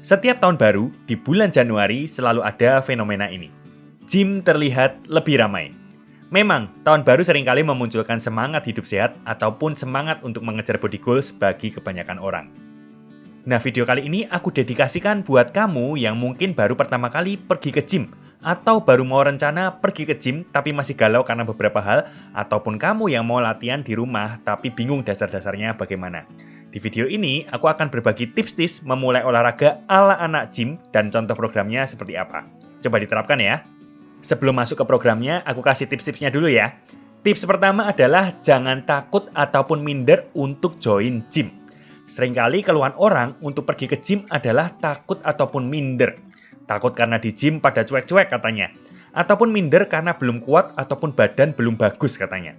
Setiap tahun baru, di bulan Januari selalu ada fenomena ini. Gym terlihat lebih ramai. Memang, tahun baru seringkali memunculkan semangat hidup sehat ataupun semangat untuk mengejar body goals bagi kebanyakan orang. Nah, video kali ini aku dedikasikan buat kamu yang mungkin baru pertama kali pergi ke gym atau baru mau rencana pergi ke gym tapi masih galau karena beberapa hal, ataupun kamu yang mau latihan di rumah tapi bingung dasar-dasarnya bagaimana. Di video ini, aku akan berbagi tips-tips memulai olahraga ala anak gym dan contoh programnya seperti apa. Coba diterapkan ya. Sebelum masuk ke programnya, aku kasih tips-tipsnya dulu ya. Tips pertama adalah jangan takut ataupun minder untuk join gym. Seringkali keluhan orang untuk pergi ke gym adalah takut ataupun minder. Takut karena di gym pada cuek-cuek katanya. Ataupun minder karena belum kuat ataupun badan belum bagus katanya.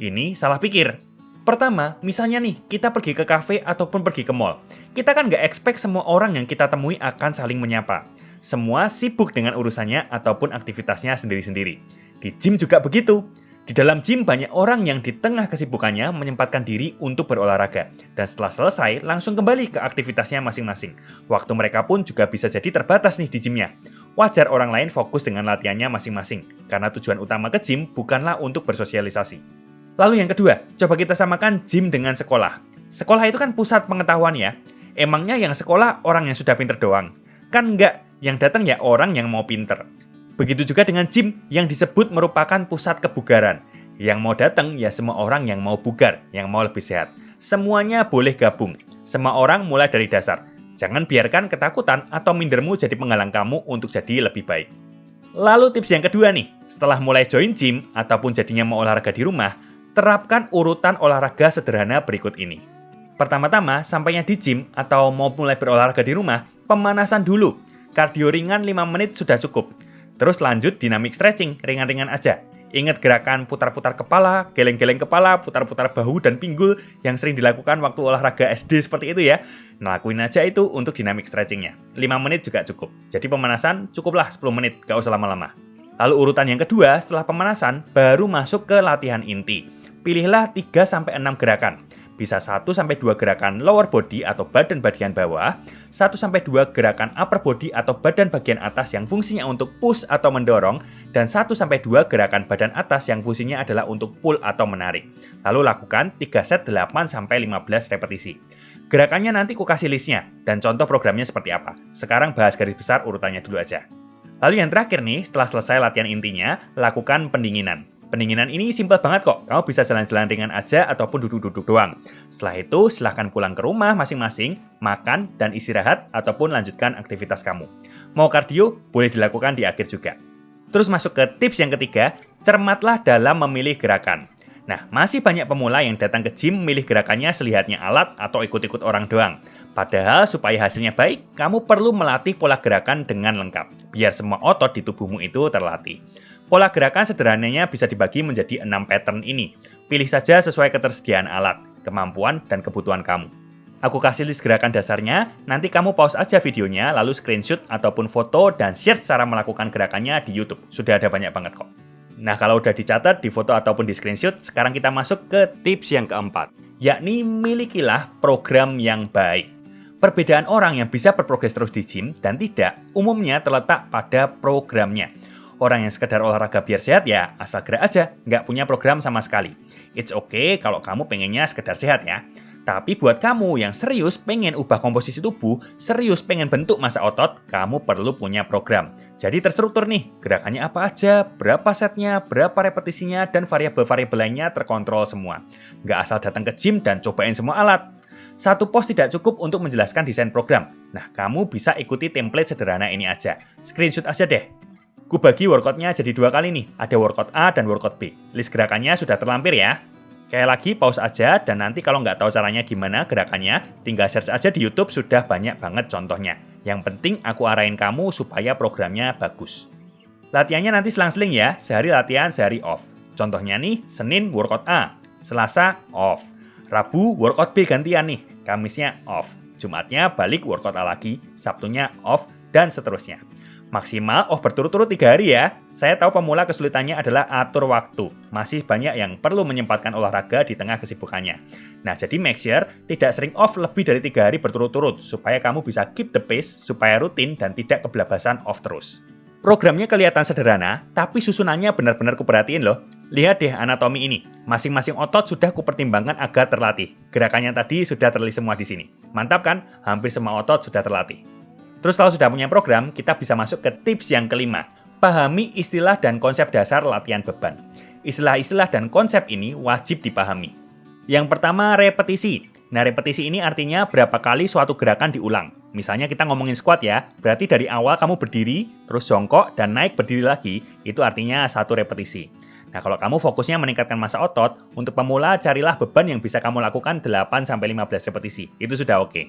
Ini salah pikir. Pertama, misalnya nih, kita pergi ke kafe ataupun pergi ke mall. Kita kan nggak expect semua orang yang kita temui akan saling menyapa. Semua sibuk dengan urusannya ataupun aktivitasnya sendiri-sendiri. Di gym juga begitu. Di dalam gym banyak orang yang di tengah kesibukannya menyempatkan diri untuk berolahraga. Dan setelah selesai, langsung kembali ke aktivitasnya masing-masing. Waktu mereka pun juga bisa jadi terbatas nih di gymnya. Wajar orang lain fokus dengan latihannya masing-masing. Karena tujuan utama ke gym bukanlah untuk bersosialisasi. Lalu yang kedua, coba kita samakan gym dengan sekolah. Sekolah itu kan pusat pengetahuan ya. Emangnya yang sekolah orang yang sudah pinter doang? Kan enggak, yang datang ya orang yang mau pinter. Begitu juga dengan gym yang disebut merupakan pusat kebugaran. Yang mau datang ya semua orang yang mau bugar, yang mau lebih sehat. Semuanya boleh gabung. Semua orang mulai dari dasar. Jangan biarkan ketakutan atau mindermu jadi penghalang kamu untuk jadi lebih baik. Lalu tips yang kedua nih, setelah mulai join gym ataupun jadinya mau olahraga di rumah, terapkan urutan olahraga sederhana berikut ini. Pertama-tama, sampainya di gym atau mau mulai berolahraga di rumah, pemanasan dulu. Kardio ringan 5 menit sudah cukup. Terus lanjut dynamic stretching, ringan-ringan aja. Ingat gerakan putar-putar kepala, geleng-geleng kepala, putar-putar bahu dan pinggul yang sering dilakukan waktu olahraga SD seperti itu ya. Nah, lakuin aja itu untuk dynamic stretchingnya. 5 menit juga cukup. Jadi pemanasan cukuplah 10 menit, gak usah lama-lama. Lalu urutan yang kedua, setelah pemanasan, baru masuk ke latihan inti. Pilihlah 3-6 gerakan. Bisa 1-2 gerakan lower body atau badan bagian bawah, 1-2 gerakan upper body atau badan bagian atas yang fungsinya untuk push atau mendorong, dan 1-2 gerakan badan atas yang fungsinya adalah untuk pull atau menarik. Lalu lakukan 3 set 8-15 repetisi. Gerakannya nanti ku kasih listnya, dan contoh programnya seperti apa. Sekarang bahas garis besar urutannya dulu aja. Lalu yang terakhir nih, setelah selesai latihan intinya, lakukan pendinginan. Pendinginan ini simpel banget kok, kamu bisa jalan-jalan ringan aja ataupun duduk-duduk doang. Setelah itu, silahkan pulang ke rumah masing-masing, makan dan istirahat ataupun lanjutkan aktivitas kamu. Mau kardio, boleh dilakukan di akhir juga. Terus masuk ke tips yang ketiga, cermatlah dalam memilih gerakan. Nah, masih banyak pemula yang datang ke gym memilih gerakannya selihatnya alat atau ikut-ikut orang doang. Padahal supaya hasilnya baik, kamu perlu melatih pola gerakan dengan lengkap, biar semua otot di tubuhmu itu terlatih. Pola gerakan sederhananya bisa dibagi menjadi 6 pattern ini. Pilih saja sesuai ketersediaan alat, kemampuan, dan kebutuhan kamu. Aku kasih list gerakan dasarnya, nanti kamu pause aja videonya, lalu screenshot ataupun foto dan share cara melakukan gerakannya di YouTube. Sudah ada banyak banget kok. Nah, kalau udah dicatat di foto ataupun di screenshot, sekarang kita masuk ke tips yang keempat, yakni milikilah program yang baik. Perbedaan orang yang bisa berprogres terus di gym dan tidak, umumnya terletak pada programnya. Orang yang sekedar olahraga biar sehat ya asal gerak aja, nggak punya program sama sekali. It's okay kalau kamu pengennya sekedar sehat ya. Tapi buat kamu yang serius pengen ubah komposisi tubuh, serius pengen bentuk massa otot, kamu perlu punya program. Jadi terstruktur nih, gerakannya apa aja, berapa setnya, berapa repetisinya, dan variabel-variabel lainnya terkontrol semua. Nggak asal datang ke gym dan cobain semua alat. Satu post tidak cukup untuk menjelaskan desain program. Nah, kamu bisa ikuti template sederhana ini aja. Screenshot aja deh. Ku bagi workoutnya jadi 2 kali nih, ada workout A dan workout B. List gerakannya sudah terlampir ya. Kayak lagi pause aja dan nanti kalau nggak tahu caranya gimana gerakannya, tinggal search aja di YouTube, sudah banyak banget contohnya. Yang penting aku arahin kamu supaya programnya bagus. Latihannya nanti selang-seling ya, sehari latihan, sehari off. Contohnya nih, Senin workout A, Selasa off. Rabu workout B gantian nih, Kamisnya off. Jumatnya balik workout A lagi, Sabtunya off, dan seterusnya. Maksimal berturut-turut 3 hari ya. Saya tahu pemula kesulitannya adalah atur waktu. Masih banyak yang perlu menyempatkan olahraga di tengah kesibukannya. Nah, jadi make sure tidak sering off lebih dari 3 hari berturut-turut, supaya kamu bisa keep the pace, supaya rutin dan tidak kebelabasan off terus. Programnya kelihatan sederhana, tapi susunannya benar-benar kuperhatiin loh. Lihat deh anatomi ini. Masing-masing otot sudah kupertimbangkan agar terlatih. Gerakannya tadi sudah terlihat semua di sini. Mantap kan? Hampir semua otot sudah terlatih. Terus kalau sudah punya program, kita bisa masuk ke tips yang kelima. Pahami istilah dan konsep dasar latihan beban. Istilah-istilah dan konsep ini wajib dipahami. Yang pertama, repetisi. Nah, repetisi ini artinya berapa kali suatu gerakan diulang. Misalnya kita ngomongin squat ya, berarti dari awal kamu berdiri, terus jongkok, dan naik berdiri lagi, itu artinya 1 repetisi. Nah, kalau kamu fokusnya meningkatkan massa otot, untuk pemula carilah beban yang bisa kamu lakukan 8-15 repetisi. Itu sudah oke.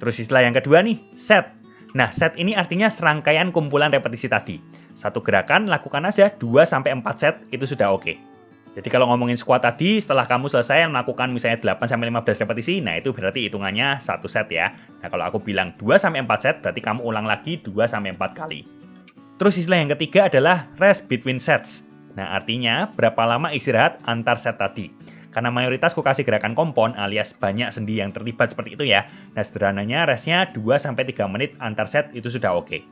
Terus istilah yang kedua nih, set. Nah, set ini artinya serangkaian kumpulan repetisi tadi. Satu gerakan, lakukan aja 2-4 set, itu sudah oke. Jadi kalau ngomongin squat tadi, setelah kamu selesai melakukan misalnya 8-15 repetisi, nah itu berarti hitungannya 1 set ya. Nah, kalau aku bilang 2-4 set, berarti kamu ulang lagi 2-4 kali. Terus istilah yang ketiga adalah rest between sets. Nah, artinya berapa lama istirahat antar set tadi. Karena mayoritas ku kasih gerakan kompon alias banyak sendi yang terlibat seperti itu ya. Nah, sederhananya restnya 2-3 menit antar set itu sudah oke.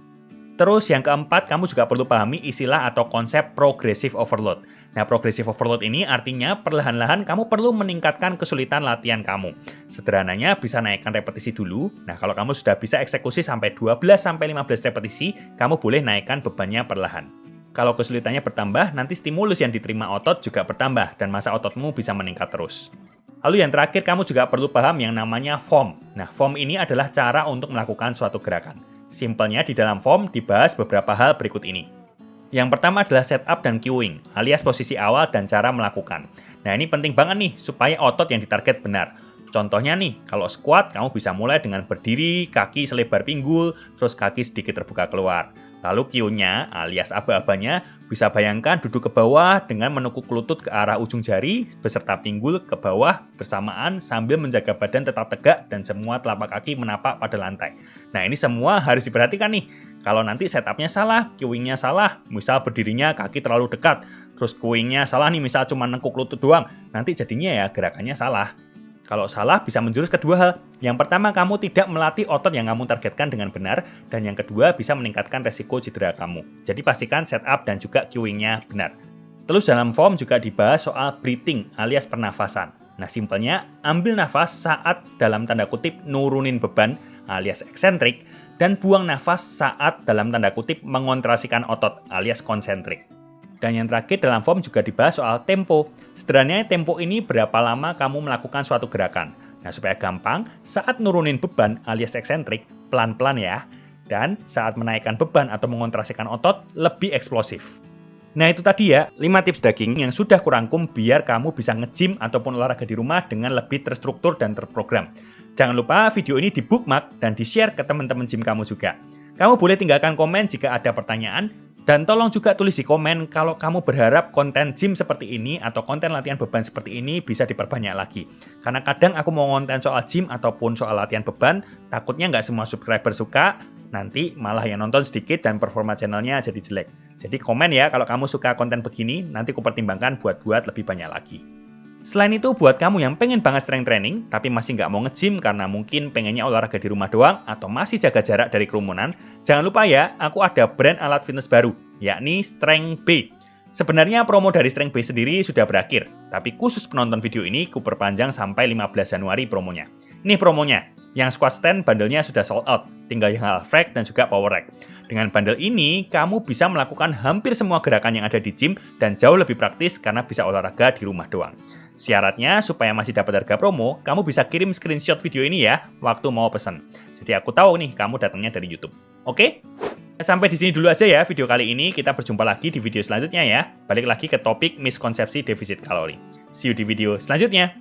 Terus yang keempat, kamu juga perlu pahami istilah atau konsep progressive overload. Nah, progressive overload ini artinya perlahan-lahan kamu perlu meningkatkan kesulitan latihan kamu. Sederhananya bisa naikkan repetisi dulu. Nah, kalau kamu sudah bisa eksekusi sampai 12-15 repetisi, kamu boleh naikkan bebannya perlahan. Kalau kesulitannya bertambah, nanti stimulus yang diterima otot juga bertambah dan massa ototmu bisa meningkat terus. Lalu yang terakhir, kamu juga perlu paham yang namanya form. Nah, form ini adalah cara untuk melakukan suatu gerakan. Simpelnya di dalam form dibahas beberapa hal berikut ini. Yang pertama adalah setup dan cueing, alias posisi awal dan cara melakukan. Nah, ini penting banget nih, supaya otot yang ditarget benar. Contohnya nih, kalau squat, kamu bisa mulai dengan berdiri, kaki selebar pinggul, terus kaki sedikit terbuka keluar. Lalu cue-nya, alias aba-abanya, bisa bayangkan duduk ke bawah dengan menekuk lutut ke arah ujung jari, beserta pinggul ke bawah bersamaan sambil menjaga badan tetap tegak dan semua telapak kaki menapak pada lantai. Nah, ini semua harus diperhatikan nih. Kalau nanti setupnya salah, cueing-nya salah, misal berdirinya kaki terlalu dekat, terus cueing-nya salah nih, misal cuma nengkuk lutut doang, nanti jadinya ya gerakannya salah. Kalau salah bisa menjurus ke dua hal. Yang pertama, kamu tidak melatih otot yang kamu targetkan dengan benar. Dan yang kedua, bisa meningkatkan resiko cedera kamu. Jadi pastikan setup dan juga cueing-nya benar. Terus dalam form juga dibahas soal breathing alias pernafasan. Nah, simpelnya, ambil nafas saat dalam tanda kutip nurunin beban alias eksentrik. Dan buang nafas saat dalam tanda kutip mengontrasikan otot alias konsentrik. Dan yang terakhir dalam form juga dibahas soal tempo. Sederhananya tempo ini berapa lama kamu melakukan suatu gerakan. Nah, supaya gampang, saat nurunin beban alias eksentrik, pelan-pelan ya. Dan saat menaikkan beban atau mengontrasikan otot, lebih eksplosif. Nah, itu tadi ya, 5 tips daging yang sudah kurangkum biar kamu bisa nge-gym ataupun olahraga di rumah dengan lebih terstruktur dan terprogram. Jangan lupa video ini di-bookmark dan di-share ke teman-teman gym kamu juga. Kamu boleh tinggalkan komen jika ada pertanyaan. Dan tolong juga tulis di komen kalau kamu berharap konten gym seperti ini atau konten latihan beban seperti ini bisa diperbanyak lagi. Karena kadang aku mau konten soal gym ataupun soal latihan beban, takutnya nggak semua subscriber suka, nanti malah yang nonton sedikit dan performa channelnya jadi jelek. Jadi komen ya kalau kamu suka konten begini, nanti aku pertimbangkan buat lebih banyak lagi. Selain itu, buat kamu yang pengen banget strength training, tapi masih nggak mau nge-gym karena mungkin pengennya olahraga di rumah doang, atau masih jaga jarak dari kerumunan, jangan lupa ya, aku ada brand alat fitness baru, yakni Strength B. Sebenarnya promo dari Strength B sendiri sudah berakhir, tapi khusus penonton video ini, ku perpanjang sampai 15 Januari promonya. Ini promonya, yang squat stand bandelnya sudah sold out, tinggal yang half rack dan juga power rack. Dengan bundle ini, kamu bisa melakukan hampir semua gerakan yang ada di gym dan jauh lebih praktis karena bisa olahraga di rumah doang. Syaratnya, supaya masih dapat harga promo, kamu bisa kirim screenshot video ini ya, waktu mau pesan. Jadi aku tahu nih, kamu datangnya dari YouTube. Oke? Sampai di sini dulu aja ya video kali ini, kita berjumpa lagi di video selanjutnya ya. Balik lagi ke topik miskonsepsi defisit kalori. See you di video selanjutnya.